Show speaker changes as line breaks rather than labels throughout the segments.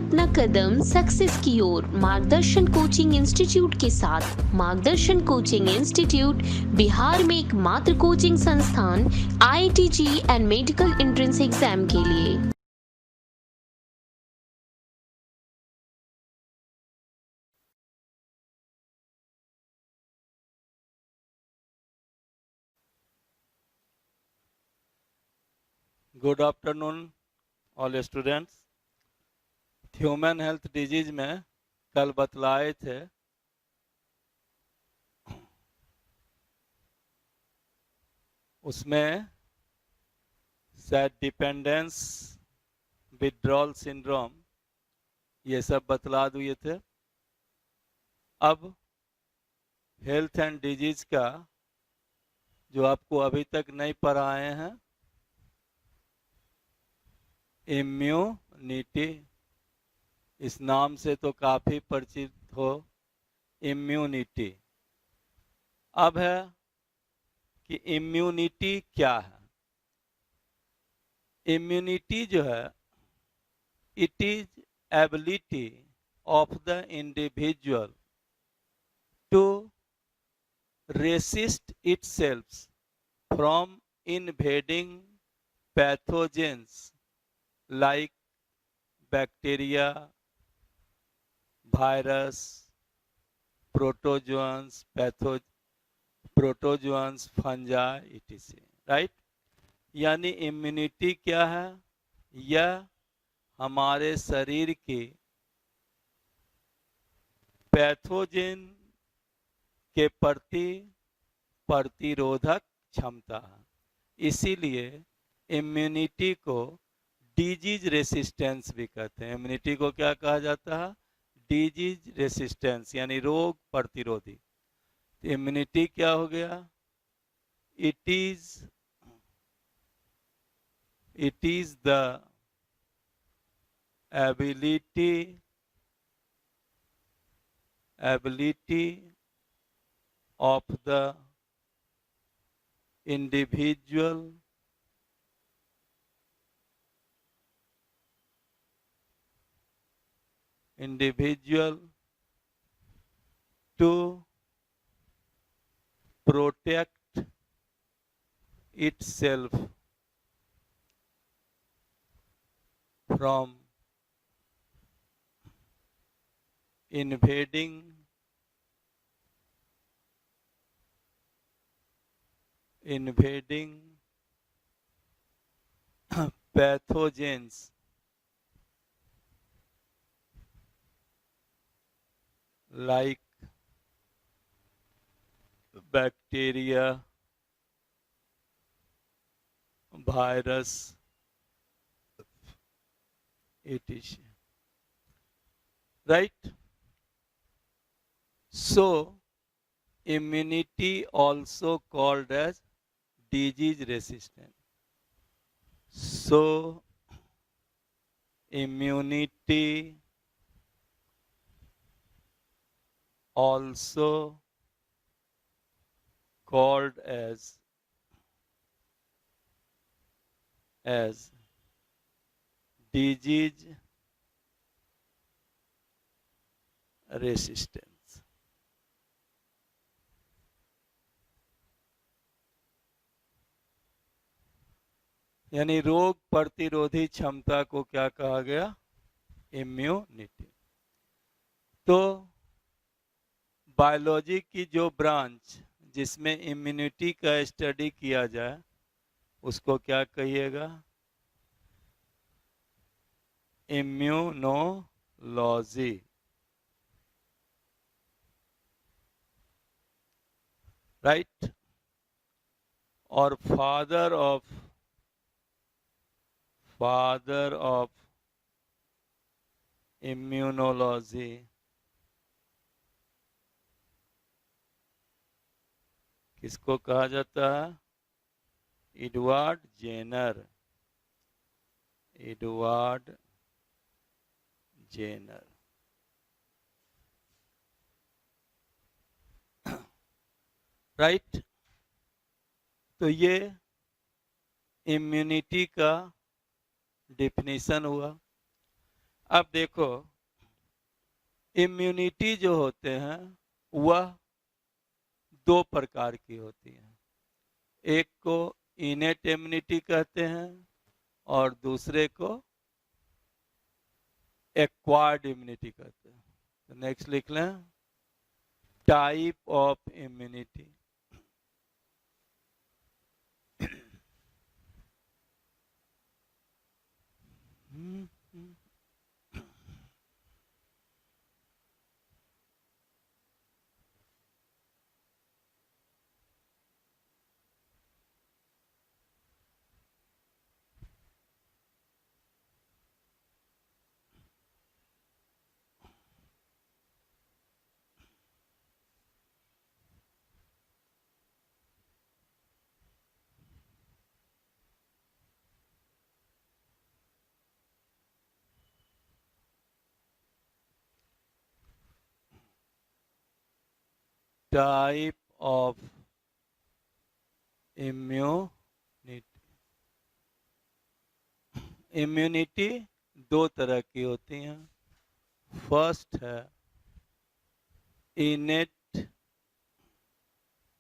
अपना कदम सक्सेस की ओर मार्गदर्शन कोचिंग इंस्टीट्यूट के साथ। मार्गदर्शन कोचिंग इंस्टीट्यूट बिहार में एकमात्र कोचिंग संस्थान IIT and medical entrance exam के लिए।
Good afternoon all students. Human health disease में कल बतलाए थे उसमें शायद डिपेंडेंस विड्रॉल सिंड्रोम ये सब बतला दिए थे। अब हेल्थ एंड डिजीज का जो आपको अभी तक नहीं पढ़ाए हैं, इम्यूनिटी, इस नाम से तो काफ़ी परिचित हो। इम्यूनिटी अब है कि इम्यूनिटी क्या है। इम्यूनिटी जो है, it is ability of the individual to resist itself from invading pathogens like bacteria, virus, protozoans, protozoans, fungi, etc. Right? यानी इम्यूनिटी क्या है? यह हमारे शरीर की पैथोजेन के प्रति प्रतिरोधक क्षमता है। इसीलिए इम्यूनिटी को डिजीज रेसिस्टेंस भी कहते हैं। इम्यूनिटी को क्या कहा जाता है? डिजीज रेसिस्टेंस, यानी रोग प्रतिरोधी। इम्यूनिटी क्या हो गया? It is the ability of the individual to protect itself from invading pathogens like bacteria, virus, etc. Right? So immunity also called as disease resistant. So immunity also called as disease resistance. यानी रोग प्रतिरोधी क्षमता को क्या कहा गया? Immunity. तो biology की जो ब्रांच जिसमें इम्यूनिटी का स्टडी किया जाए उसको क्या कहिएगा? इम्यूनोलॉजी। राइट? और फादर ऑफ इम्यूनोलॉजी किसको कहा जाता है? Edward Jenner. राइट? तो ये इम्यूनिटी का डिफिनीशन हुआ। अब देखो, इम्यूनिटी जो होते हैं वह दो प्रकार की होती है। एक को इनेट इम्यूनिटी कहते हैं और दूसरे को एक्वायर्ड इम्यूनिटी कहते हैं। तो नेक्स्ट लिख लें, type of immunity. Type of immunity. Immunity दो तरह की होती हैं। फर्स्ट है इनेट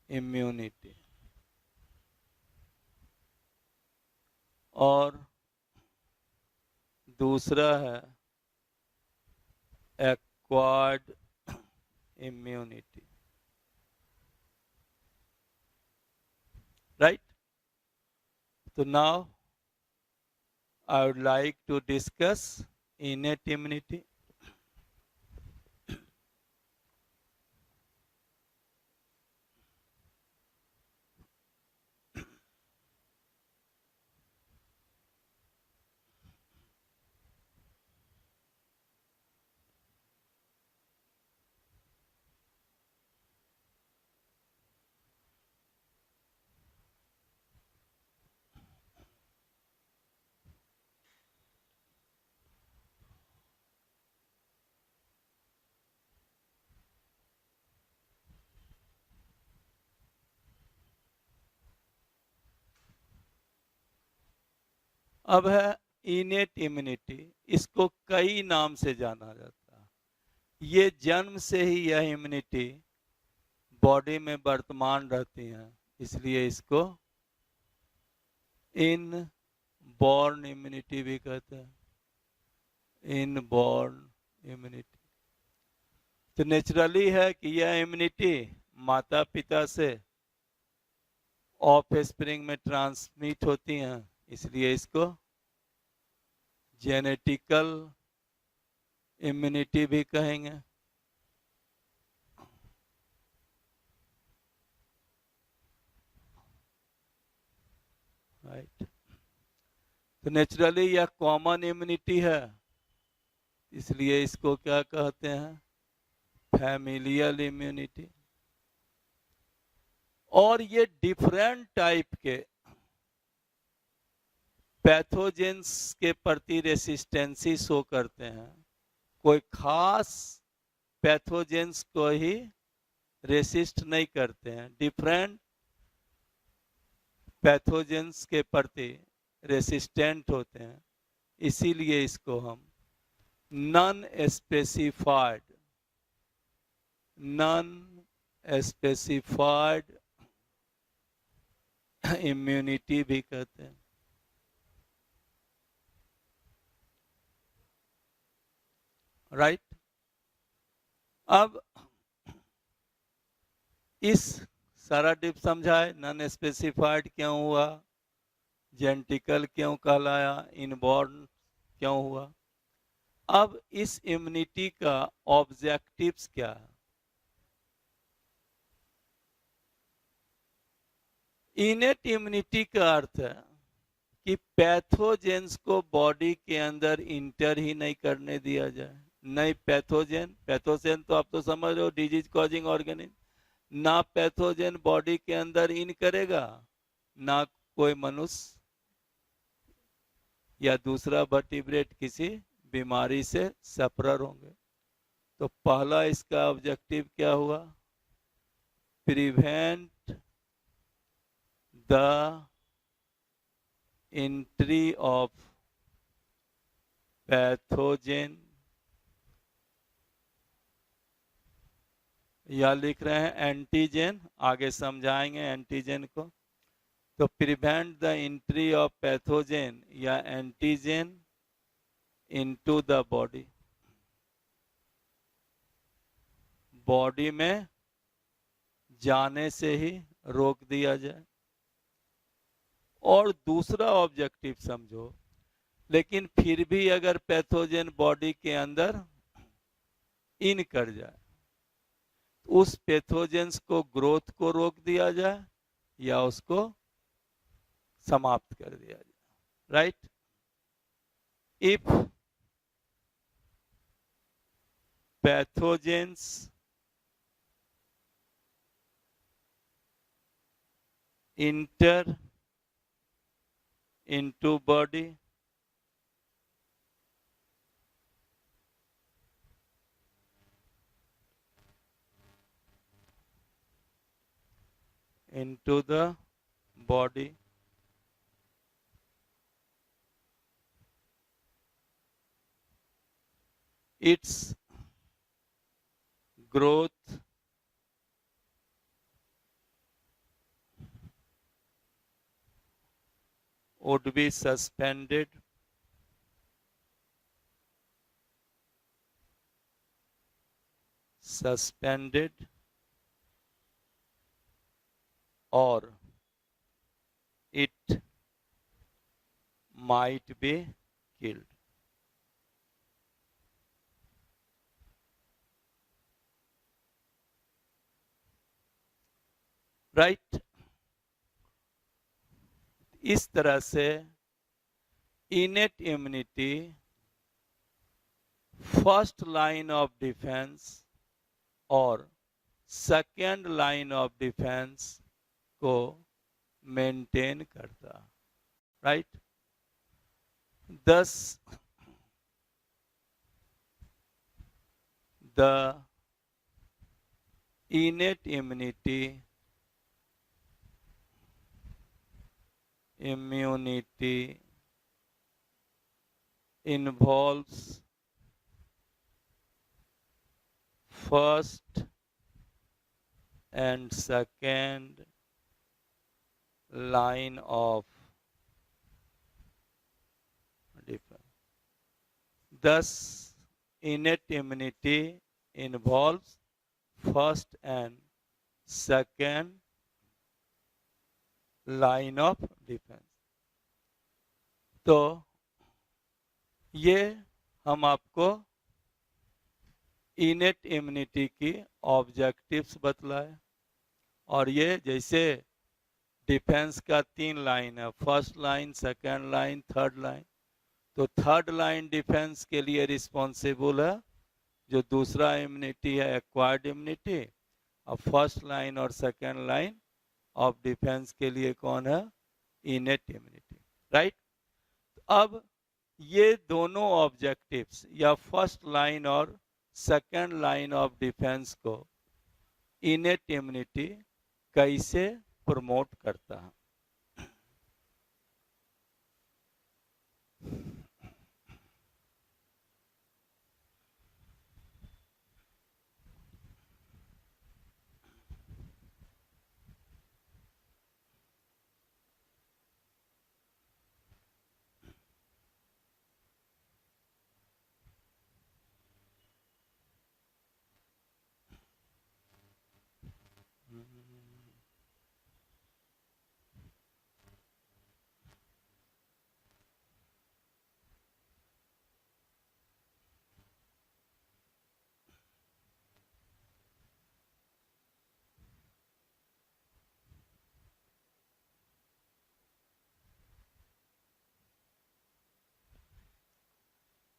इम्यूनिटी और दूसरा है एक्वायर्ड इम्यूनिटी। राइट? तो now I would like to discuss innate immunity. अब है इनेट इम्यूनिटी। इसको कई नाम से जाना जाता है। ये जन्म से ही यह इम्यूनिटी बॉडी में वर्तमान रहती है, इसलिए इसको इन बॉर्न इम्यूनिटी भी कहते हैं। इन बॉर्न इम्यूनिटी तो नेचुरली है कि यह इम्यूनिटी माता पिता से ऑफ स्प्रिंग में ट्रांसमिट होती हैं, इसलिए इसको जेनेटिकल इम्यूनिटी भी कहेंगे। राइट? तो नेचुरली यह कॉमन इम्यूनिटी है, इसलिए इसको क्या कहते हैं, फैमिलियल इम्यूनिटी। और ये डिफरेंट टाइप के पैथोजेंस के प्रति रेसिस्टेंसी शो करते हैं। कोई खास पैथोजेंस को ही रेसिस्ट नहीं करते हैं, डिफरेंट पैथोजेंस के प्रति रेसिस्टेंट होते हैं, इसीलिए इसको हम नॉन स्पेसिफाइड इम्यूनिटी भी कहते हैं। राइट? अब इस सारा डिप समझाए, नॉन स्पेसिफाइड क्यों हुआ, जेनेटिकल क्यों कहलाया, इनबॉर्न क्यों हुआ। अब इस इम्यूनिटी का ऑब्जेक्टिव्स क्या है? इनेट इम्यूनिटी का अर्थ है कि पैथोजेंस को बॉडी के अंदर इंटर ही नहीं करने दिया जाए। नहीं पैथोजेन तो आप तो समझ रहे हो, डिजीज कॉजिंग ऑर्गेनिज्म। ना पैथोजेन बॉडी के अंदर इन करेगा, ना कोई मनुष्य या दूसरा वर्टिब्रेट किसी बीमारी से सफरर होंगे। तो पहला इसका ऑब्जेक्टिव क्या हुआ, prevent the entry of pathogen, या लिख रहे हैं एंटीजन, आगे समझाएंगे एंटीजन को। तो prevent the entry of pathogen या antigen into the body, body में जाने से ही रोक दिया जाए। और दूसरा ऑब्जेक्टिव समझो, लेकिन फिर भी अगर पैथोजन बॉडी के अंदर इन कर जाए, उस पैथोजेंस को ग्रोथ को रोक दिया जाए या उसको समाप्त कर दिया जाए। Right? If pathogens enter into body, into the body, its growth would be suspended, or it might be killed. Right? इस तरह से innate immunity first line of defence और सेकेंड लाइन ऑफ डिफेंस को मेंटेन करता। Right? thus the innate immunity involves first and second line of defense. Thus, innate immunity involves first and second line of defense. तो ये हम आपको innate immunity की objectives बतलाए। और ये जैसे डिफेंस का 3 लाइन है, first line, second line, third line. तो थर्ड लाइन डिफेंस के लिए रिस्पॉन्सिबल है जो दूसरा इम्यूनिटी है, एक्वायर्ड इम्यूनिटी। और फर्स्ट लाइन और सेकंड लाइन ऑफ डिफेंस के लिए कौन है? Innate immunity. राइट? अब ये दोनों ऑब्जेक्टिव्स या फर्स्ट लाइन और सेकंड लाइन ऑफ डिफेंस को इनेट इम्यूनिटी कैसे प्रमोट करता है?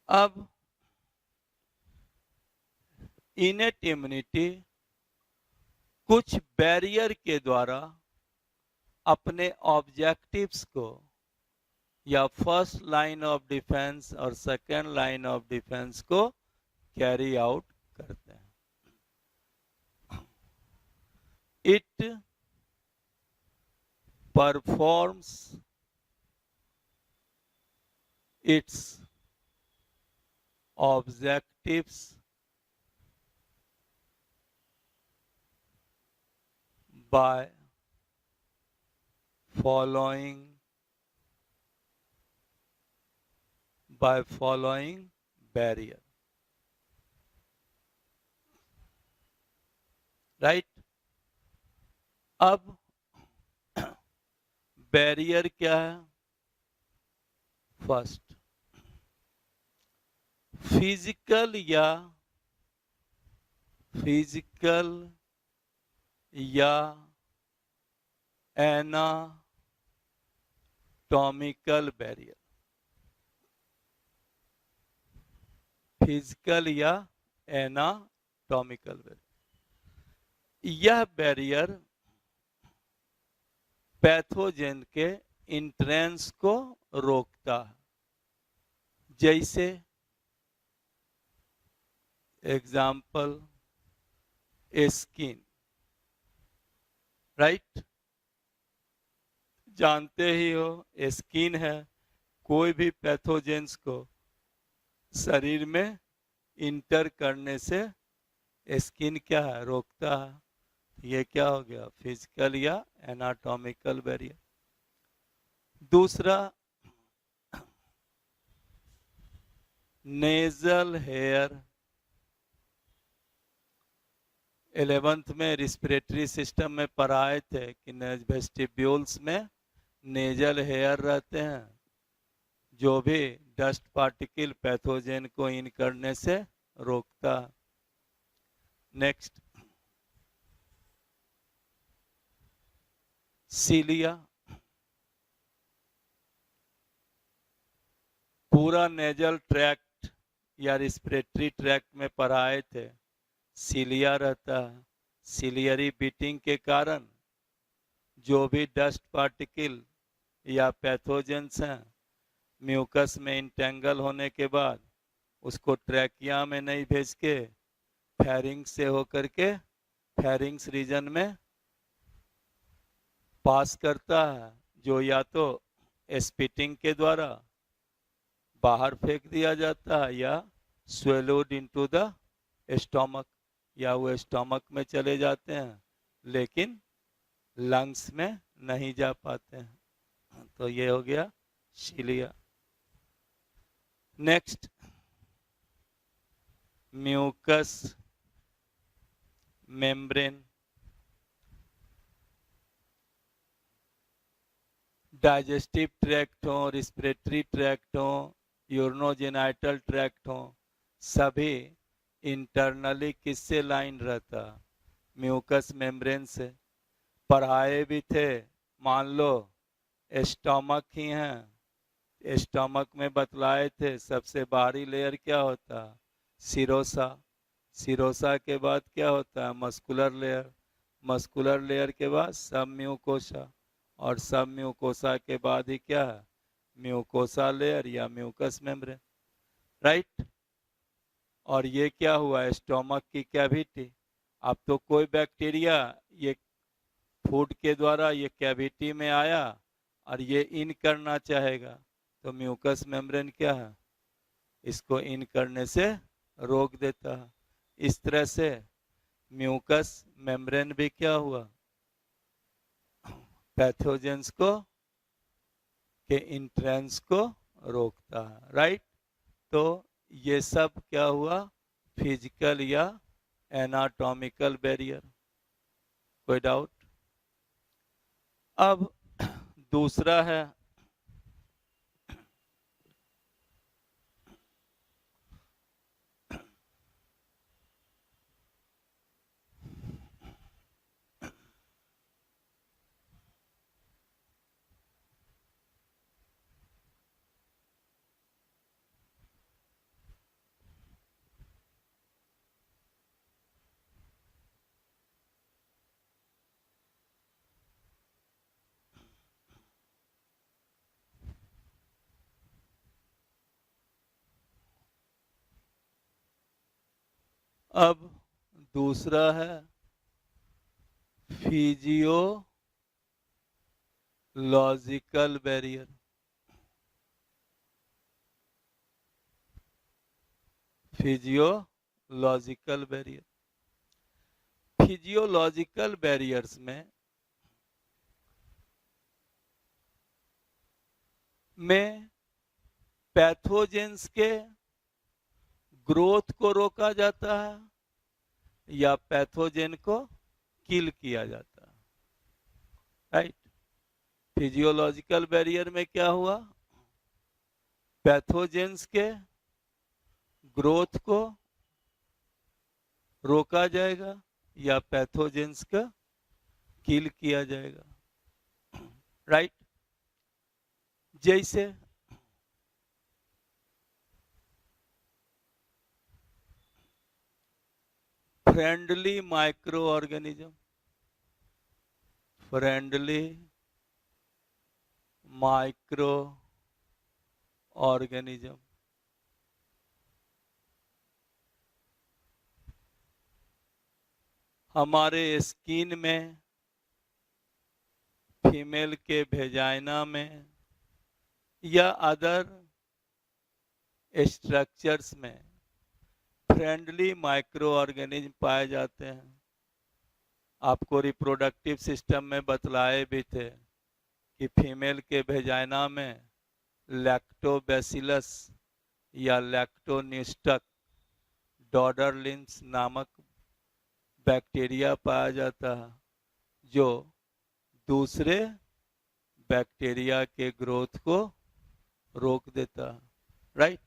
अब इनेट इम्यूनिटी कुछ बैरियर के द्वारा अपने ऑब्जेक्टिव्स को या फर्स्ट लाइन ऑफ डिफेंस और सेकेंड लाइन ऑफ डिफेंस को कैरी आउट करते हैं। It performs it's objectives by following barrier, right? अब बैरियर क्या है? फर्स्ट, फिजिकल या एनाटॉमिकल बैरियर। फिजिकल या एनाटॉमिकल बैरियर, यह बैरियर पैथोजेन के इंट्रेंस को रोकता है। जैसे एग्जाम्पल स्किन, राइट? जानते ही हो स्किन है, कोई भी पैथोजेंस को शरीर में इंटर करने से स्किन क्या है? रोकता है। ये क्या हो गया? फिजिकल या एनाटॉमिकल बैरियर। दूसरा, नेजल हेयर। 11th में रिस्पिरेटरी सिस्टम में पढ़ाए थे कि वेस्टिब्यूल्स में नेजल हेयर रहते हैं, जो भी डस्ट पार्टिकल पैथोजेन को इन करने से रोकता। नेक्स्ट, सीलिया। पूरा नेजल ट्रैक्ट या रिस्पिरेटरी ट्रैक्ट में पढ़ाए थे, सीलिया रहता है। सीलियरी बीटिंग के कारण जो भी डस्ट पार्टिकल या पैथोजेंस हैं, म्यूकस में इंटेंगल होने के बाद उसको ट्रैकिया में नहीं भेज के फेरिंग्स से होकर के फेरिंग्स रीजन में पास करता है, जो या तो स्पिटिंग के द्वारा बाहर फेंक दिया जाता है या स्वेलोड इनटू द स्टोमक, या वो स्टोमक में चले जाते हैं लेकिन लंग्स में नहीं जा पाते हैं। तो ये हो गया cilia. Next, mucous membrane. Digestive tract हो, रिस्पिरेटरी ट्रैक्ट हो, यूरिनोजेनाइटल ट्रैक्ट हो, सभी इंटरनली किससे लाइन रहता? म्यूकस मेम्ब्रेन से। पढ़ाए भी थे, मान लो स्टोमक ही है, स्टोमक में बतलाए थे सबसे बाहरी लेयर क्या होता? सिरोसा। सिरोसा के बाद क्या होता है? Muscular layer. मस्कुलर लेयर के बाद सब म्यूकोसा, और सब म्यूकोसा के बाद ही क्या है? म्यूकोसा लेयर या म्यूकस मेम्ब्रेन, राइट? और ये क्या हुआ? स्टोमक की कैविटी। अब तो कोई बैक्टीरिया ये फूड के द्वारा ये कैविटी में आया और ये इन करना चाहेगा, तो म्यूकस मेम्ब्रेन क्या है? इसको इन करने से रोक देता है। इस तरह से म्यूकस मेम्ब्रेन भी क्या हुआ? पैथोजेंस को के इंट्रेंस को रोकता है, राइट? तो ये सब क्या हुआ? फिजिकल या एनाटॉमिकल बैरियर। कोई डाउट? अब दूसरा है अब दूसरा है physiological barrier. Physiological barrier. Physiological barriers में पैथोजेंस के ग्रोथ को रोका जाता है या पैथोजेन को किल किया जाता है, राइट। फिजियोलॉजिकल बैरियर में क्या हुआ, पैथोजेंस के ग्रोथ को रोका जाएगा या पैथोजेंस का किल किया जाएगा, राइट। जैसे friendly micro organism, friendly micro organism, हमारे स्किन में, फीमेल के वेजाइना में या अदर स्ट्रक्चर्स में फ्रेंडली माइक्रो ऑर्गेनिज्म पाए जाते हैं। आपको रिप्रोडक्टिव सिस्टम में बतलाए भी थे कि फीमेल के वेजाइना में लैक्टोबैसिलस या लैक्टोनिस्टक डॉडरलिंस नामक बैक्टीरिया पाया जाता है जो दूसरे बैक्टीरिया के ग्रोथ को रोक देता है, राइट।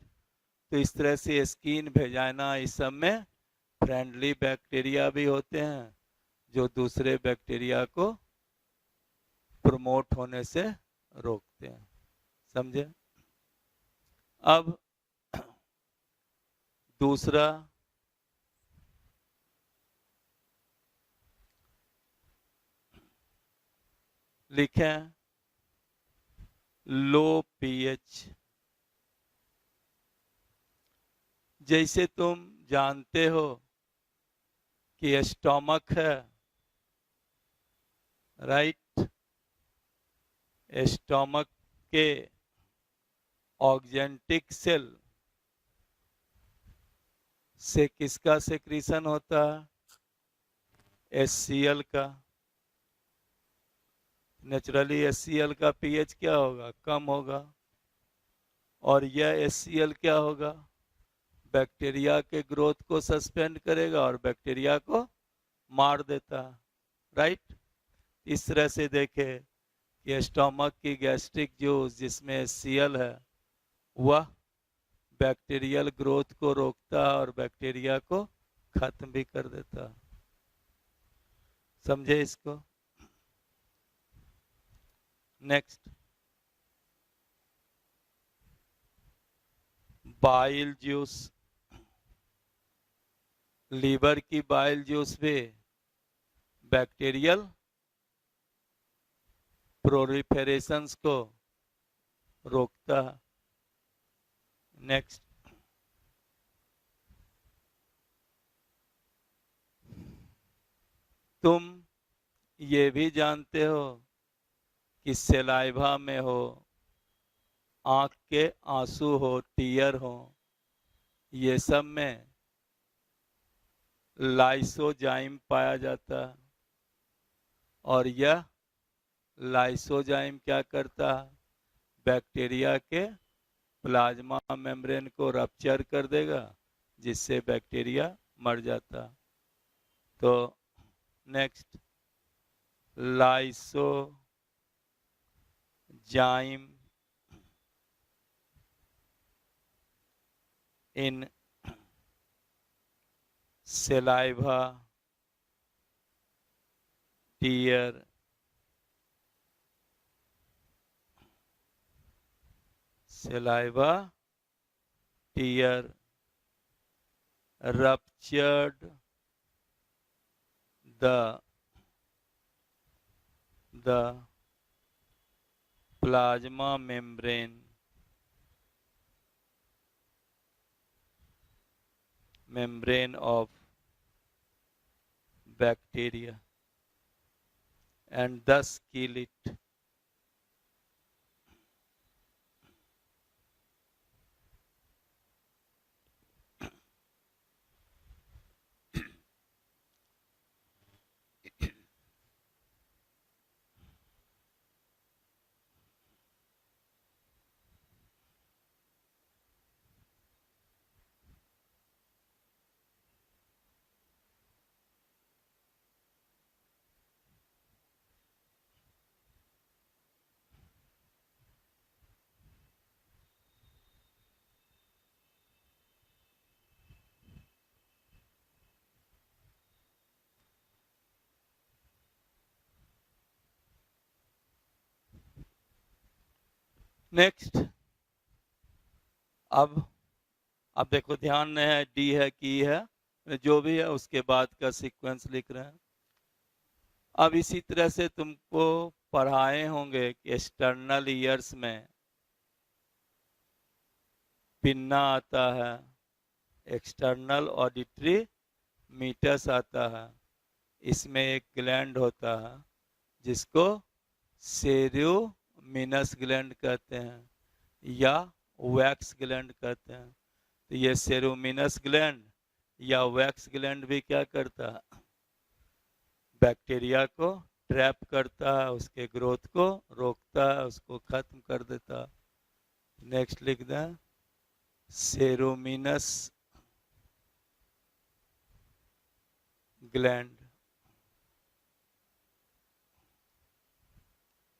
तो इस तरह से स्किन, वेजाइना, इस सब में फ्रेंडली बैक्टीरिया भी होते हैं जो दूसरे बैक्टीरिया को प्रमोट होने से रोकते हैं, समझे। अब दूसरा लिखें, लो पीएच। जैसे तुम जानते हो कि स्टोमक है, राइट। स्टोमक के ऑक्जेंटिक सेल से किसका सेक्रीशन होता है, HCl का। नेचुरली HCl का पीएच क्या होगा, कम होगा, और यह HCl क्या होगा, बैक्टीरिया के ग्रोथ को सस्पेंड करेगा और बैक्टीरिया को मार देता है, राइट। इस तरह से देखे कि स्टोमक की गैस्ट्रिक जूस जिसमें HCl है वह बैक्टीरियल ग्रोथ को रोकता है और बैक्टीरिया को खत्म भी कर देता है, समझे इसको। Next, bile juice. लीवर की बाइल जूस भी बैक्टीरियल प्रोलिफेरेशंस को रोकता है। नेक्स्ट, तुम ये भी जानते हो कि सलाइवा में हो, आंख के आंसू हो, टीयर हो, ये सब में लाइसोजाइम पाया जाता है और यह लाइसोजाइम क्या करता है, बैक्टीरिया के प्लाज्मा मेम्ब्रेन को रप्चर कर देगा जिससे बैक्टीरिया मर जाता। तो next, lysozyme in saliva, tear, saliva, tear, ruptured the plasma membrane of bacteria and thus kill it. Next, अब देखो ध्यान में है, डी है, की है, जो भी है उसके बाद का सीक्वेंस लिख रहे हैं। अब इसी तरह से तुमको पढ़ाए होंगे कि एक्सटर्नल ईयर्स में पिन्ना आता है, एक्सटर्नल ऑडिटरी मीटर्स आता है, इसमें एक ग्लैंड होता है जिसको सेरियोमिनस ग्लैंड कहते हैं या वैक्स ग्लैंड कहते हैं। तो ये सेरियोमिनस ग्लैंड या वैक्स ग्लैंड भी क्या करता है, बैक्टीरिया को ट्रैप करता है, उसके ग्रोथ को रोकता है, उसको खत्म कर देता है। नेक्स्ट लिख दें, सेरोमिनस ग्लैंड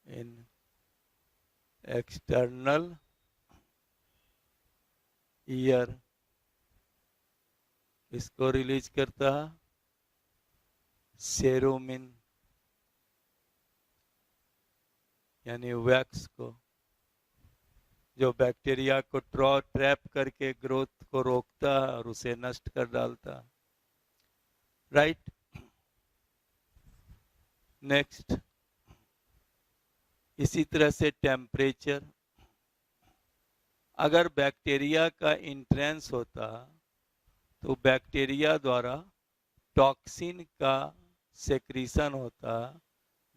इन एक्सटर्नल ईयर इसको रिलीज करता है, सेरोमिन यानी वैक्स को, जो बैक्टीरिया को ट्रैप करके ग्रोथ को रोकता है और उसे नष्ट कर डालता है। राइट। नेक्स्ट, इसी तरह से टेम्परेचर, अगर बैक्टीरिया का इंट्रेंस होता तो बैक्टीरिया द्वारा टॉक्सिन का सेक्रीशन होता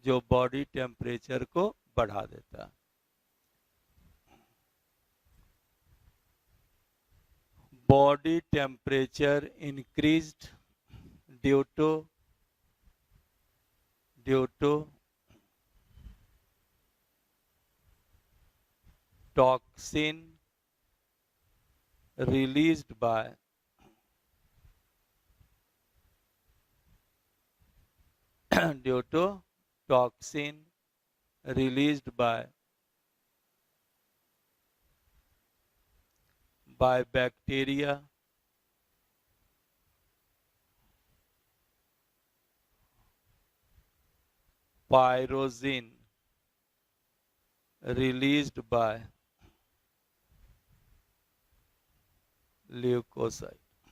जो बॉडी टेम्परेचर को बढ़ा देता। Body temperature increased due to toxin released by due to toxin released by bacteria pyroxene released by leucocyte.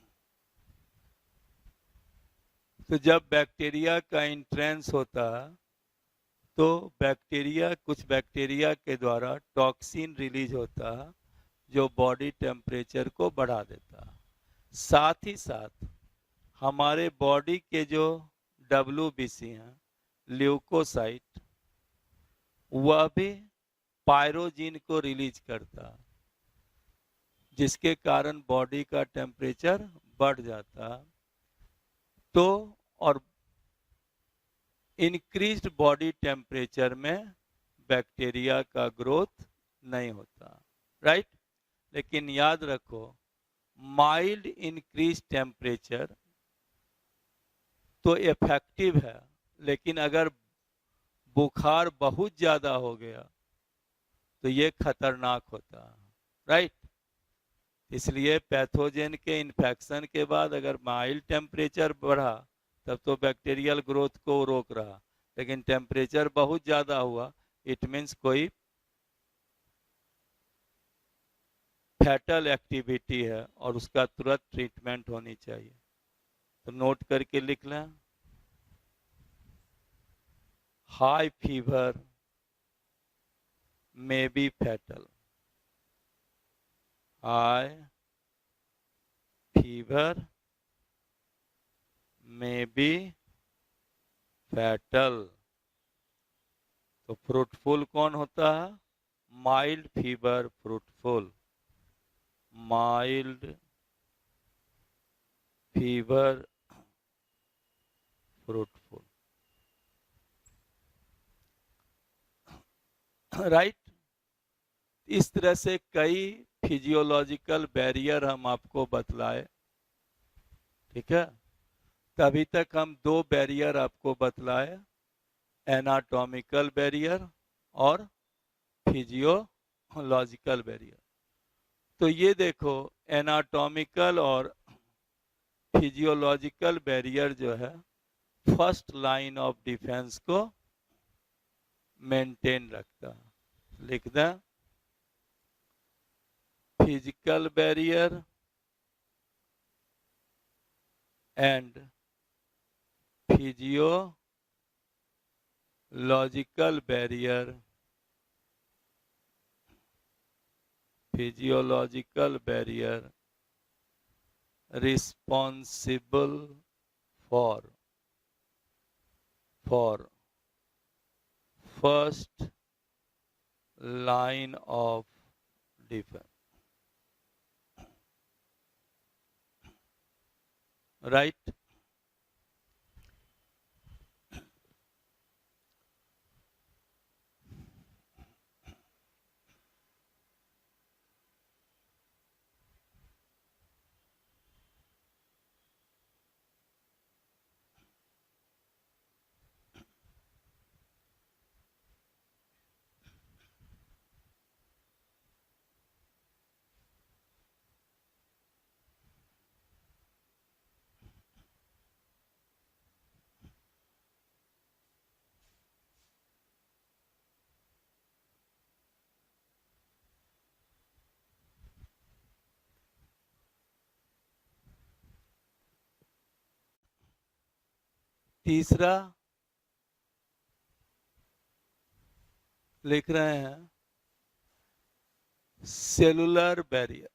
तो जब बैक्टीरिया का इंट्रेंस होता तो कुछ बैक्टीरिया के द्वारा टॉक्सिन रिलीज होता जो बॉडी टेम्परेचर को बढ़ा देता। साथ ही साथ हमारे बॉडी के जो WBC हैं, ल्यूकोसाइट, वह भी पायरोजीन को रिलीज करता, जिसके कारण बॉडी का टेम्परेचर बढ़ जाता। तो और इंक्रीज्ड बॉडी टेम्परेचर में बैक्टीरिया का ग्रोथ नहीं होता। राइट। लेकिन याद रखो, माइल्ड इंक्रीज टेम्परेचर तो इफेक्टिव है, लेकिन अगर बुखार बहुत ज्यादा हो गया तो ये खतरनाक होता है। राइट। इसलिए पैथोजेन के इन्फेक्शन के बाद अगर माइल्ड टेम्परेचर बढ़ा तब तो बैक्टीरियल ग्रोथ को रोक रहा, लेकिन टेम्परेचर बहुत ज़्यादा हुआ, इट मीन्स कोई फैटल एक्टिविटी है और उसका तुरंत ट्रीटमेंट होनी चाहिए। तो नोट करके लिख लें, high fever may be fatal. High fever may be fatal. तो फ्रूटफुल कौन होता है? Mild fever fruitful, mild fever fruitful. Right. इस तरह से कई फिजियोलॉजिकल बैरियर हम आपको बतलाए। ठीक है। तभी तक हम दो बैरियर आपको बतलाए, एनाटॉमिकल बैरियर और फिजियोलॉजिकल बैरियर। तो ये देखो, एनाटॉमिकल और फिजियोलॉजिकल बैरियर जो है फर्स्ट लाइन ऑफ डिफेंस को मेंटेन रखता है। लिख दें, physical barrier and physiological barrier. Physiological barrier responsible for first line of defense. Right? तीसरा लिख रहे हैं सेलुलर बैरियर।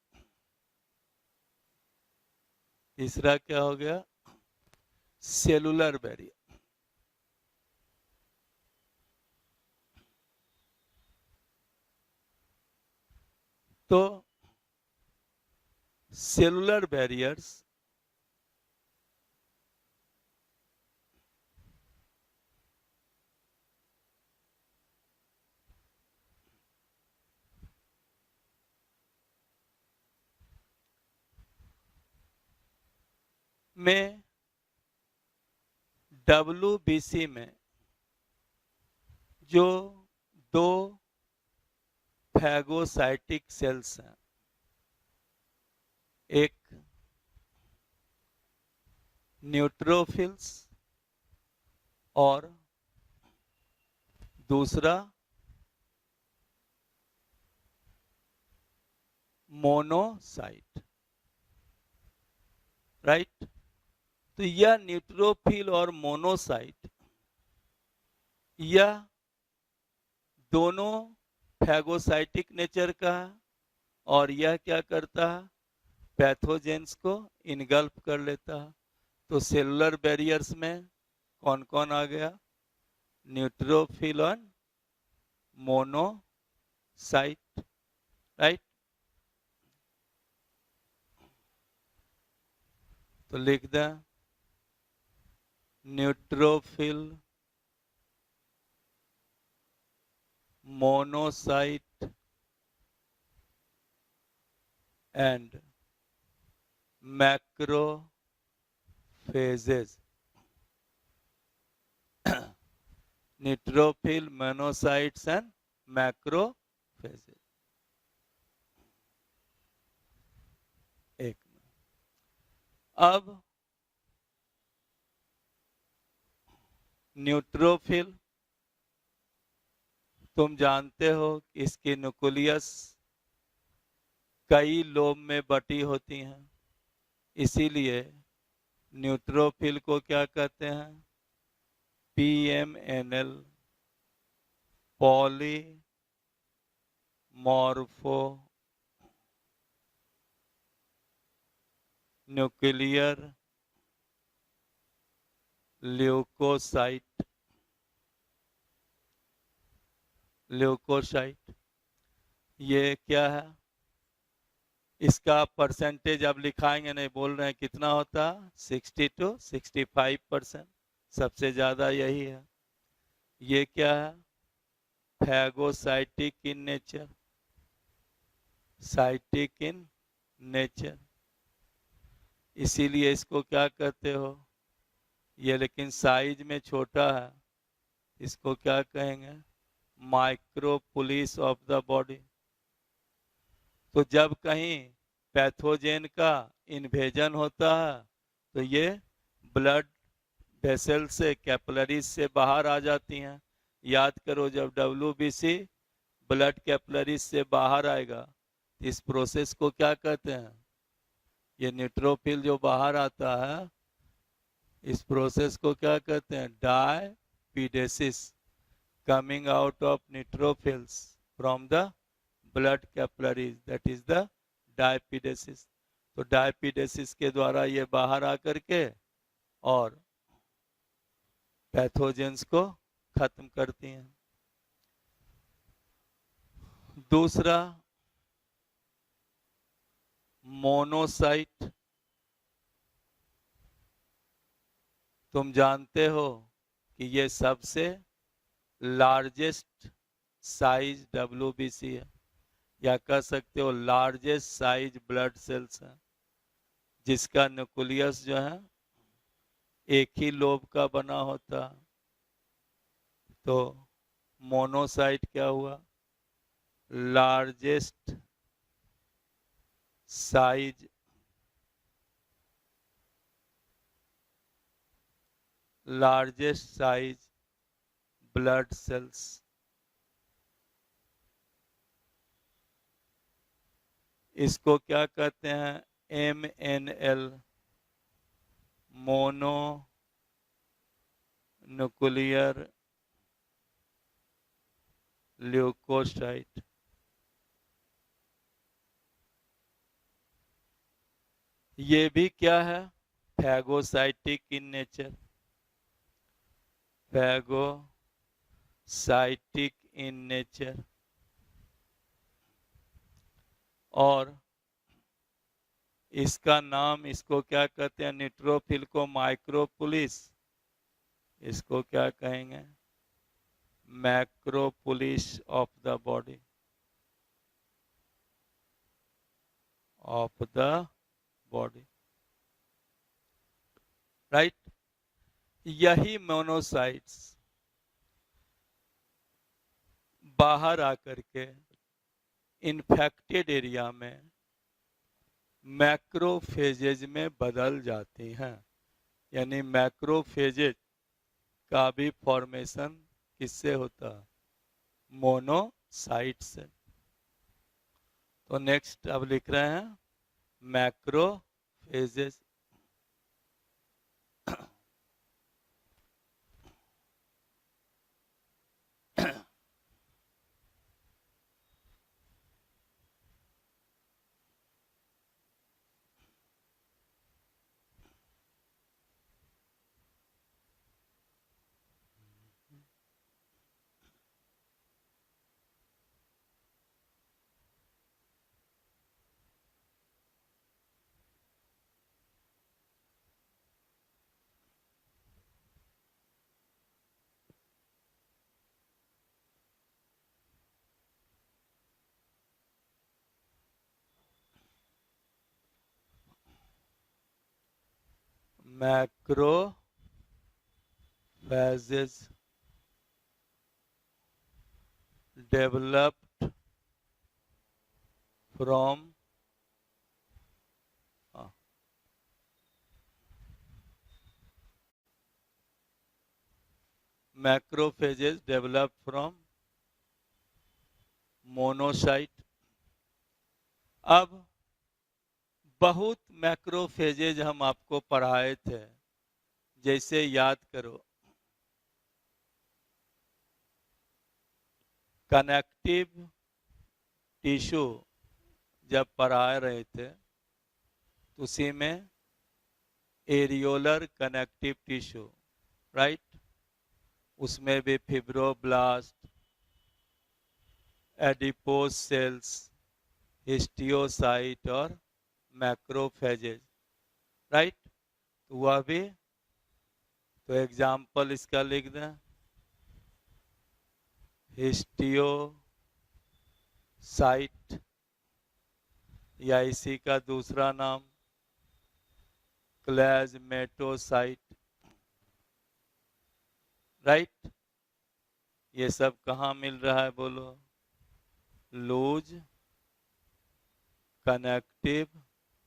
तीसरा क्या हो गया? Cellular barrier. तो सेलुलर बैरियर्स में WBC में जो दो फैगोसाइटिक सेल्स हैं, एक न्यूट्रोफिल्स और दूसरा मोनोसाइट, राइट? तो यह न्यूट्रोफिल और मोनोसाइट, यह दोनों फैगोसाइटिक नेचर का है और यह क्या करता है? पैथोजेंस को इनगल्फ कर लेता है। तो सेलुलर बैरियर्स में कौन कौन आ गया? न्यूट्रोफिल और मोनोसाइट, राइट? तो लिख दें neutrophil, monocyte and macrophages. Neutrophil, monocytes and macrophages. एक मिनट। अब न्यूट्रोफिल तुम जानते हो कि इसकी न्यूक्लियस कई लोब में बटी होती हैं, इसीलिए न्यूट्रोफिल को क्या कहते हैं? PMNL, polymorphonuclear leucocyte. Leucocyte ये क्या है? इसका परसेंटेज अब लिखाएंगे नहीं, बोल रहे हैं कितना होता है? 60 to 65%, सबसे ज्यादा यही है। ये क्या है? Phagocytic in nature, sciatic in nature, इसीलिए इसको क्या कहते हो? ये लेकिन साइज में छोटा है, इसको क्या कहेंगे? माइक्रोपुलिस ऑफ द बॉडी। तो जब कहीं पैथोजेन का इन्वेजन होता है तो ये ब्लड वेसल से, कैपिलरीज से बाहर आ जाती हैं। याद करो, जब WBC ब्लड कैपिलरीज से बाहर आएगा इस प्रोसेस को क्या कहते हैं? ये न्यूट्रोफिल जो बाहर आता है, इस प्रोसेस को क्या कहते हैं? Diapedesis, coming out of neutrophils from the blood capillaries, that is the diapedesis. तो डायपीडेसिस के द्वारा ये बाहर आकर के और पैथोजेंस को खत्म करती हैं। दूसरा, मोनोसाइट। तुम जानते हो कि ये सबसे लार्जेस्ट साइज WBC है, या कह सकते हो लार्जेस्ट साइज ब्लड सेल्स है, जिसका न्यूक्लियस जो है एक ही लोब का बना होता। तो मोनोसाइट क्या हुआ? Largest size blood cells. इसको क्या कहते हैं? MNL, mononuclear leucocyte. ये भी क्या है? Phagocytic in nature, phagocytic in nature. और इसका नाम, इसको क्या कहते हैं? न्यूट्रोफिल को माइक्रोपुलिस, इसको क्या कहेंगे? Macro police of the body, of the body, right. यही मोनोसाइट्स बाहर आकर के इन्फेक्टेड एरिया में मैक्रोफेजेज में बदल जाती हैं। यानी मैक्रोफेजेज का भी फॉर्मेशन किससे होता? मोनोसाइट से। तो नेक्स्ट अब लिख रहे हैं macrophages. Macrophages developed from macrophages developed from monocyte। अब बहुत मैक्रोफेजेज हम आपको पढ़ाए थे, जैसे याद करो कनेक्टिव टिश्यू जब पढ़ा रहे थे, उसी में एरियोलर कनेक्टिव टिश्यू, राइट, उसमें भी फिब्रोब्लास्ट, एडिपोज सेल्स, हिस्टियोसाइट और मैक्रोफेजेज, राइट। तो वह भी, तो एग्जाम्पल इसका लिख दें, हिस्टियोसाइट, या इसी का दूसरा नाम क्लेज़मेटोसाइट, राइट। ये सब कहाँ मिल रहा है बोलो? Loose connective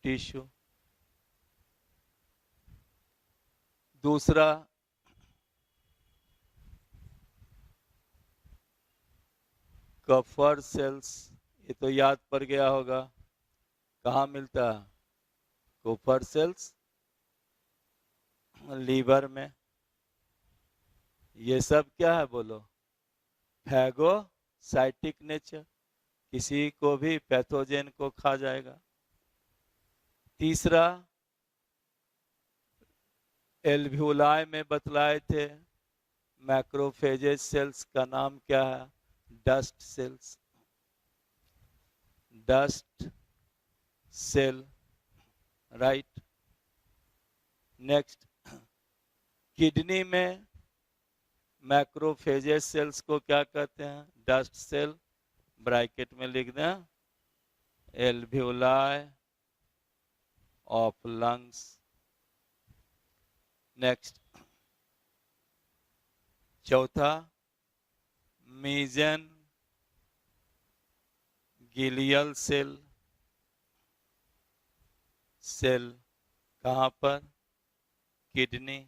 tissue. दूसरा, कफर सेल्स ये तो याद पड़ गया होगा, कहाँ मिलता है? कुपर सेल्स, लीवर में। ये सब क्या है बोलो? फैगोसाइटिक नेचर, किसी को भी पैथोजेन को खा जाएगा। तीसरा एल्व्यूलाई में बतलाए थे मैक्रोफेजेज सेल्स का नाम क्या है? Dust cells, dust cell, right. Next, kidney में मैक्रोफेजेज सेल्स को क्या कहते हैं? डस्ट सेल, ब्रैकेट में लिख दें एल्व्यूलाई ऑफ लंग्स। नेक्स्ट, चौथा मीजन गिलियल सेल, सेल कहां पर? किडनी।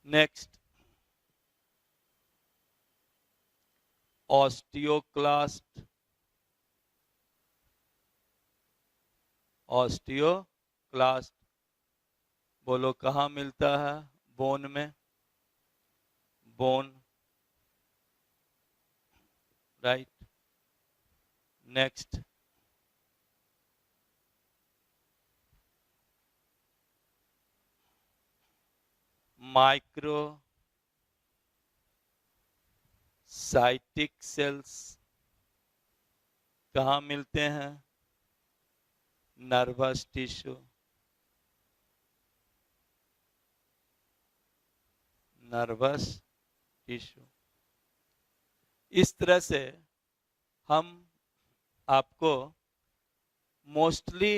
नेक्स्ट, ऑस्टियोक्लास्ट, ऑस्टियोक्लास्ट बोलो कहाँ मिलता है? बोन में, bone, right. Next, microcytic cells कहाँ मिलते हैं? Nervous tissue, nervous tissue. इस तरह से हम आपको मोस्टली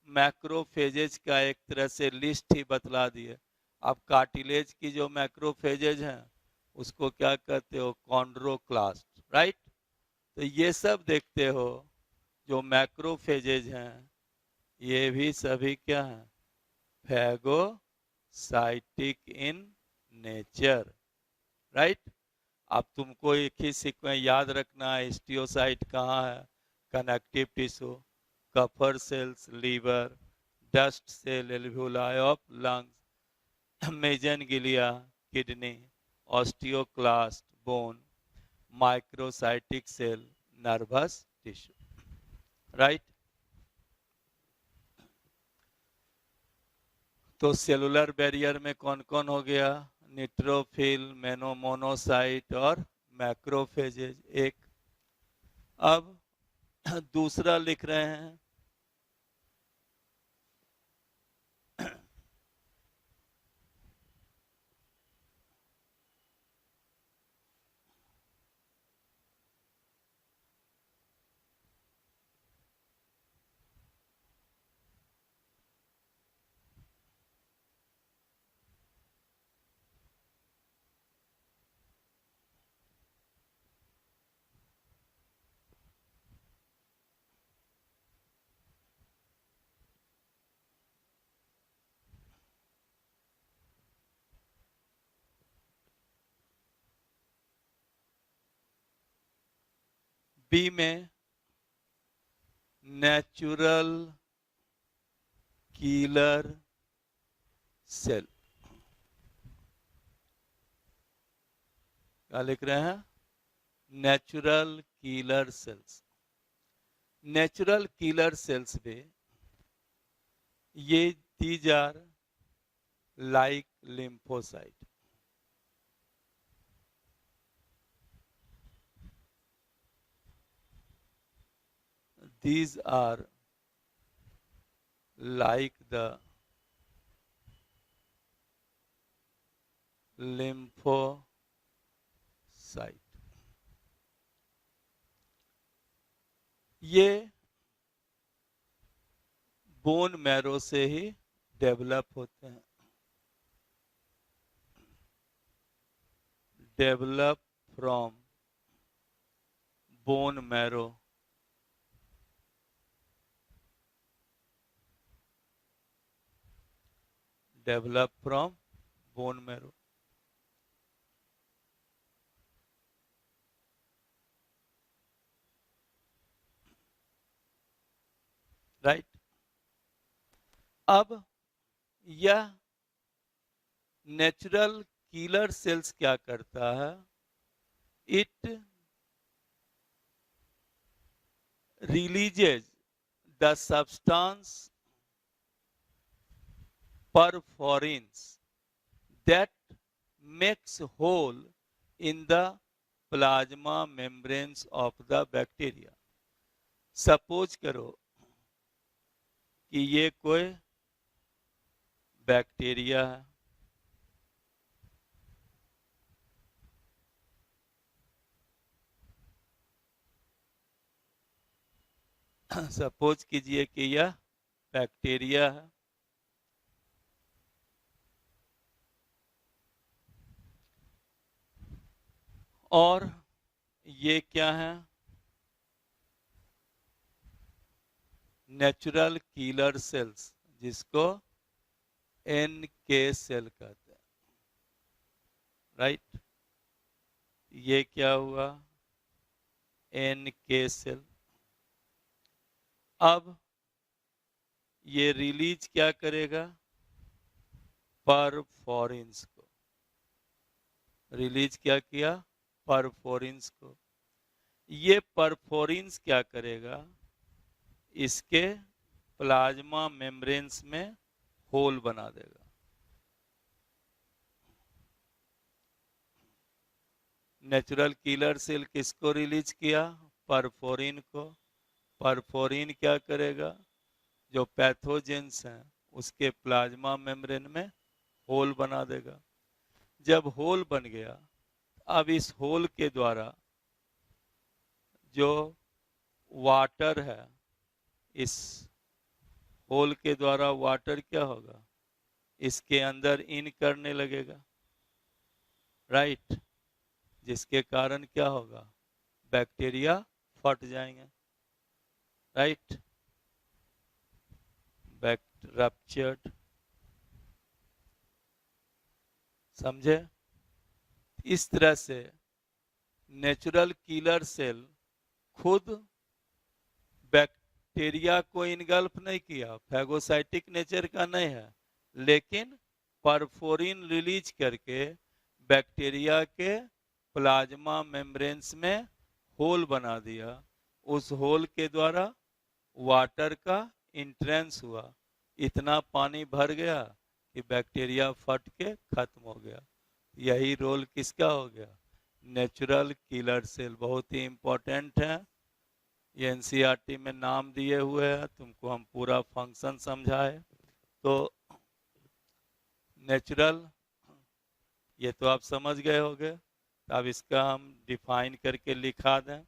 मैक्रोफेजेज का एक तरह से लिस्ट ही बतला दिए। आप कार्टिलेज की जो मैक्रोफेजेज हैं उसको क्या कहते हो? Chondroclast, right. तो ये सब देखते हो जो मैक्रोफेजेज हैं, ये भी सभी क्या हैं? Phagocytic in nature, right. अब तुमको एक ही सीक्वेंस याद रखना है, हिस्टियोसाइट कहाँ है? Connective tissue, Kupffer cells liver, dust cell alveoli of lungs, mesangial glia kidney, osteoclast bone, microcytic cell nervous tissue, right. तो सेलुलर बैरियर में कौन कौन हो गया? न्यूट्रोफिल, मोनोसाइट और मैक्रोफेजेज। एक, अब दूसरा लिख रहे हैं बी में नेचुरल किलर सेल, क्या लिख रहे हैं? Natural killer cells. Natural killer cells पे ये these are like lymphocyte, these are like the lymphocyte। ये बोन मैरो से ही डेवलप होते हैं, develop from bone marrow, develop from bone marrow. Right. अब यह नेचुरल किलर सेल्स क्या करता है, it releases the substance perforins that makes hole in the plasma membranes of the bacteria. Suppose करो कि ये कोई बैक्टीरिया है, सपोज कीजिए कि यह बैक्टीरिया है, और ये क्या है, नेचुरल किलर सेल्स, जिसको NK सेल कहते हैं, राइट। ये क्या हुआ, NK सेल। अब ये रिलीज क्या करेगा, परफोरिन्स को। रिलीज क्या किया, परफोरिन्स को। ये परफोरिन्स क्या करेगा, इसके प्लाज्मा मेम्ब्रेन्स में होल बना देगा। नेचुरल किलर सेल किसको रिलीज किया, परफोरिन को। परफोरिन क्या करेगा, जो पैथोजेंस हैं उसके प्लाज्मा मेम्ब्रेन में होल बना देगा। जब होल बन गया, अब इस होल के द्वारा जो वाटर है, इस होल के द्वारा वाटर क्या होगा, इसके अंदर इन करने लगेगा, राइट। जिसके कारण क्या होगा, बैक्टीरिया फट जाएंगे, राइट, रप्चर्ड। समझे। इस तरह से नेचुरल किलर सेल खुद बैक्टीरिया को इनगल्फ नहीं किया, फैगोसाइटिक नेचर का नहीं है, लेकिन परफोरिन रिलीज करके बैक्टीरिया के प्लाज्मा मेम्ब्रेन्स में होल बना दिया। उस होल के द्वारा वाटर का इंट्रेंस हुआ, इतना पानी भर गया कि बैक्टीरिया फट के खत्म हो गया। यही रोल किसका हो गया, नेचुरल किलर सेल। बहुत ही इंपॉर्टेंट है, ये एनसीईआरटी में नाम दिए हुए हैं, तुमको हम पूरा फंक्शन समझाए। तो नेचुरल, ये तो आप समझ गए होंगे, अब इसका हम डिफाइन करके लिखा दें।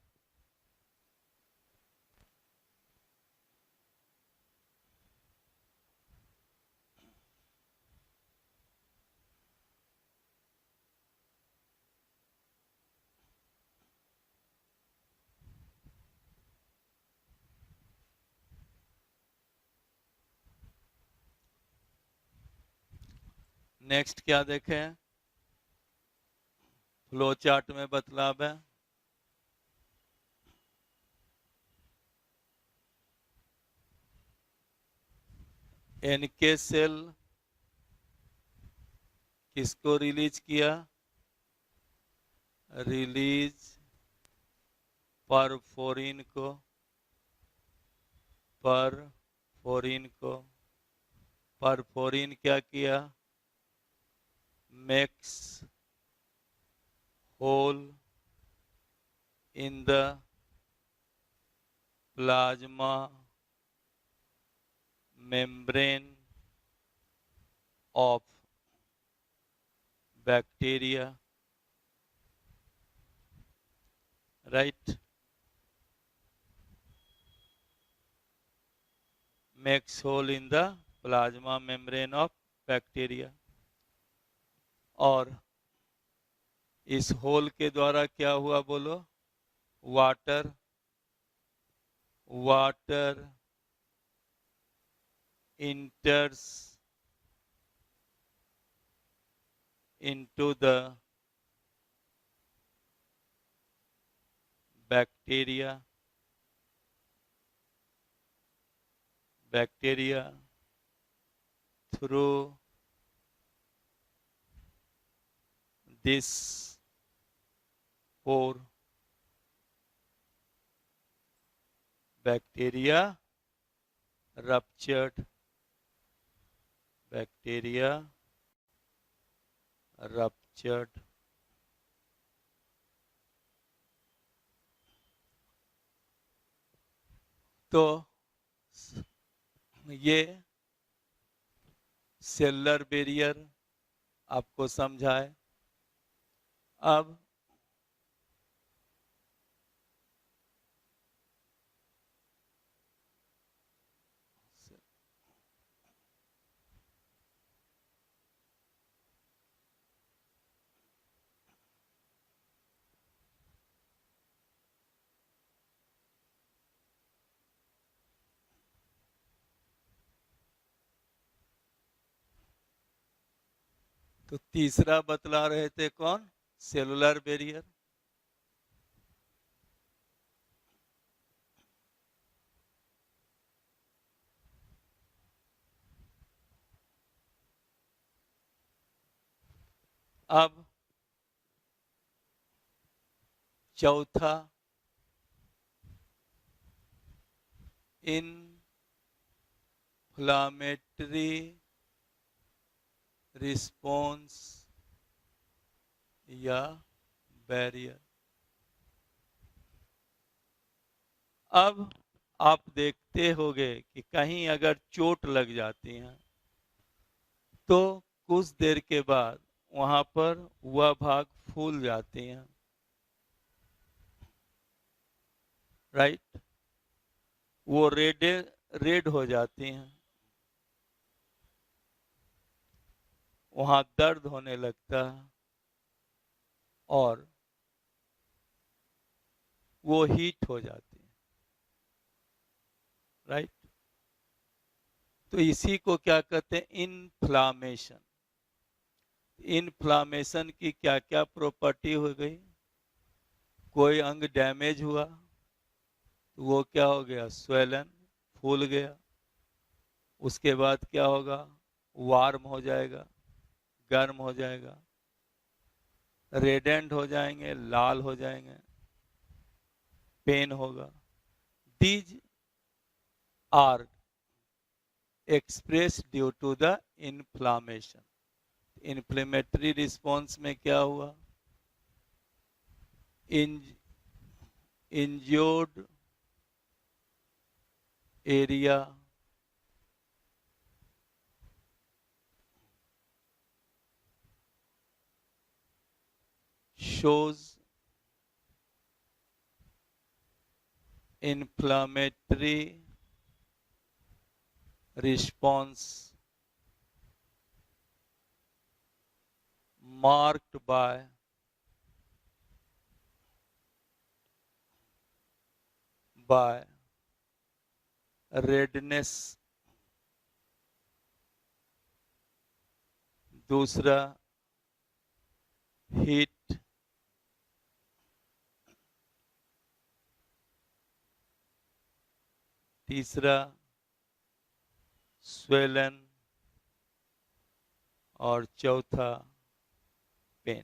नेक्स्ट क्या देखें, फ्लो चार्ट में बतलाव है। एनके सेल किसको रिलीज किया, रिलीज परफोरिन को, परफोरिन को। परफोरिन क्या किया, makes hole in the plasma membrane of bacteria, right, makes hole in the plasma membrane of bacteria। और इस होल के द्वारा क्या हुआ बोलो, water enters into the bacteria bacteria through this pore. Bacteria ruptured. Bacteria ruptured. तो ये cellular barrier आपको समझाए। अब तो तीसरा बतला रहे थे कौन? Cellular barrier. अब चौथा इन्फ्लामेटरी रिस्पॉन्स या बैरियर। अब आप देखते होंगे कि कहीं अगर चोट लग जाती है तो कुछ देर के बाद वहां पर वह भाग फूल जाती हैं, राइट? वो रेड हो जाती हैं, वहां दर्द होने लगता है और वो हीट हो जाती है, राइट? तो इसी को क्या कहते हैं? इन्फ्लामेशन। इन्फ्लामेशन की क्या क्या प्रॉपर्टी हो गई? कोई अंग डैमेज हुआ तो वो क्या हो गया? स्वेलन, फूल गया। उसके बाद क्या होगा? वार्म हो जाएगा, गर्म हो जाएगा, रेडेंट हो जाएंगे, लाल हो जाएंगे, पेन होगा। These are express due to the inflammation. Inflammatory response में क्या हुआ? Injured area shows inflammatory response marked by redness। दूसरा हीट। तीसरा स्वेलन और चौथा पेन।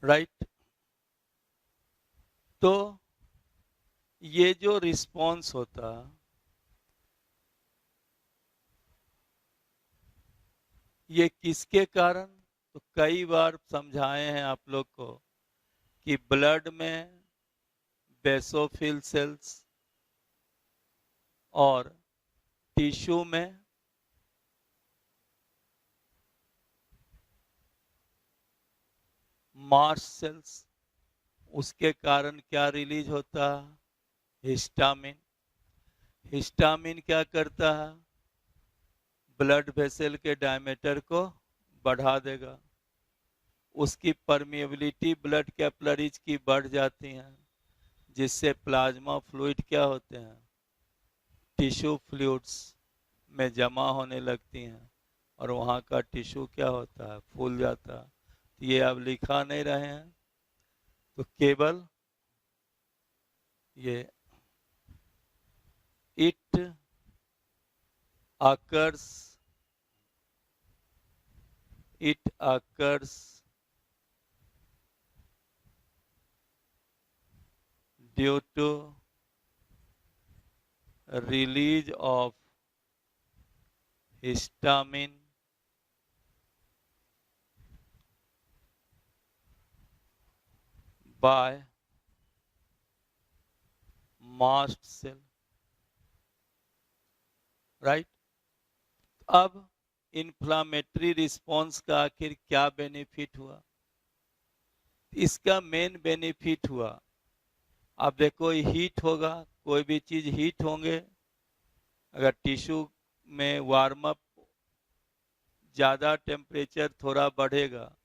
राइट? तो ये जो रिस्पॉन्स होता ये किसके कारण? तो कई बार समझाए हैं आप लोग को कि ब्लड में बेसोफिल सेल्स और टिश्यू में मास्ट सेल्स, उसके कारण क्या रिलीज होता है? हिस्टामिन। हिस्टामिन क्या करता है? ब्लड वेसल के डायमीटर को बढ़ा देगा, उसकी परमिएबिलिटी ब्लड कैपिलरीज की बढ़ जाती है, जिससे प्लाज्मा फ्लूइड क्या होते हैं? टिश्यू फ्लूइड्स में जमा होने लगती हैं और वहाँ का टिश्यू क्या होता है? फूल जाता है। तो ये अब लिखा नहीं रहे हैं। तो केवल ये it occurs due to release of histamine by mast cell, right. अब इन्फ्लामेटरी रिस्पॉन्स का आखिर क्या बेनिफिट हुआ? इसका मेन बेनिफिट हुआ, अब देखो हीट होगा, कोई भी चीज हीट होंगे, अगर टिश्यू में वार्म अप ज़्यादा टेम्परेचर थोड़ा बढ़ेगा,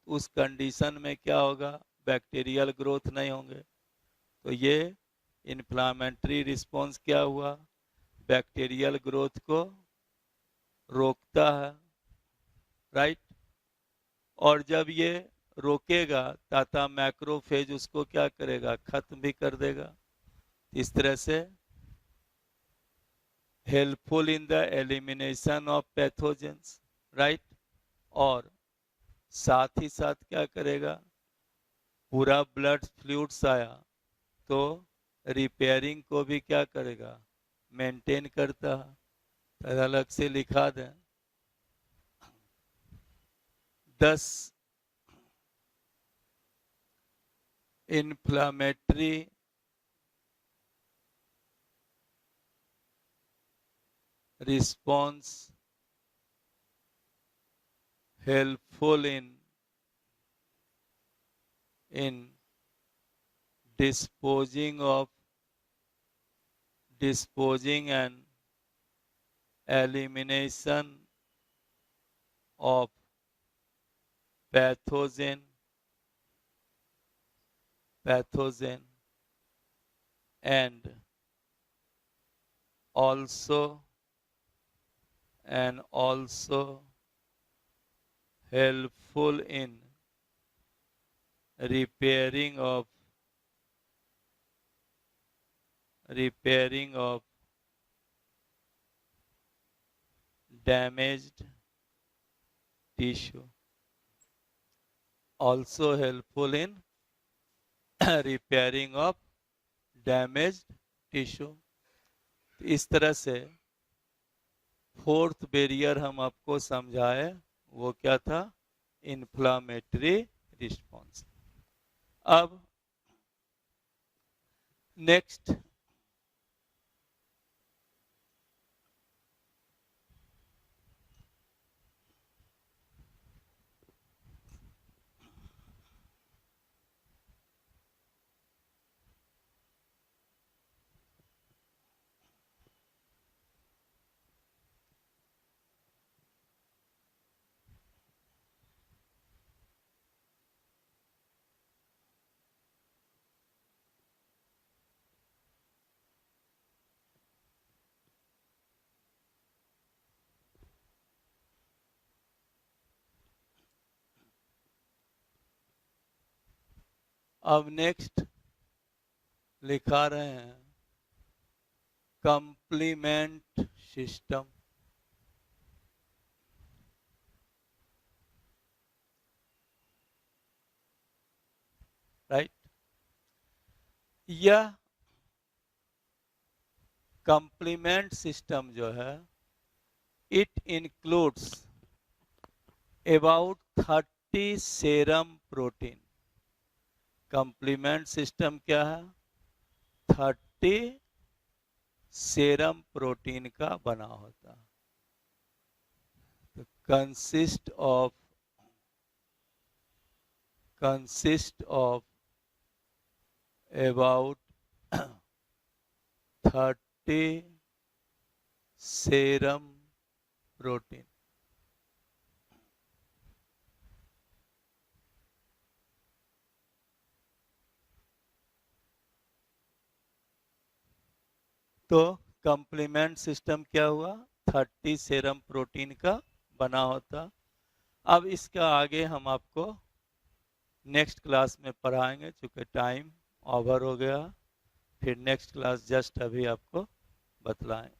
उस कंडीशन में क्या होगा? बैक्टीरियल ग्रोथ नहीं होंगे। तो ये इन्फ्लामेटरी रिस्पॉन्स क्या हुआ? बैक्टीरियल ग्रोथ को रोकता है, राइट। और जब ये रोकेगा तथा मैक्रोफेज उसको क्या करेगा? खत्म भी कर देगा। इस तरह से helpful in the elimination of pathogens, right. और साथ ही साथ क्या करेगा? पूरा ब्लड फ्लूइड्स आया तो रिपेयरिंग को भी क्या करेगा? मेंटेन करता है। तो अलग से लिखा दें 10 inflammatory response helpful in disposing and elimination of pathogen and also helpful in repairing of damaged tissue, also helpful in repairing of damaged tissue। इस तरह से फोर्थ बैरियर हम आपको समझाए, वो क्या था? Inflammatory response. अब नेक्स्ट लिखा रहे हैं कंप्लीमेंट सिस्टम, राइट। यह कंप्लीमेंट सिस्टम जो है, it includes about 30 serum protein. Complement system क्या है? 30 सेरम प्रोटीन का बना होता है। तो consist of about 30 serum protein। तो कंप्लीमेंट सिस्टम क्या हुआ? 30 सेरम प्रोटीन का बना होता। अब इसका आगे हम आपको नेक्स्ट क्लास में पढ़ाएंगे, चूँकि टाइम ओवर हो गया। फिर नेक्स्ट क्लास जस्ट अभी आपको बतलाएं।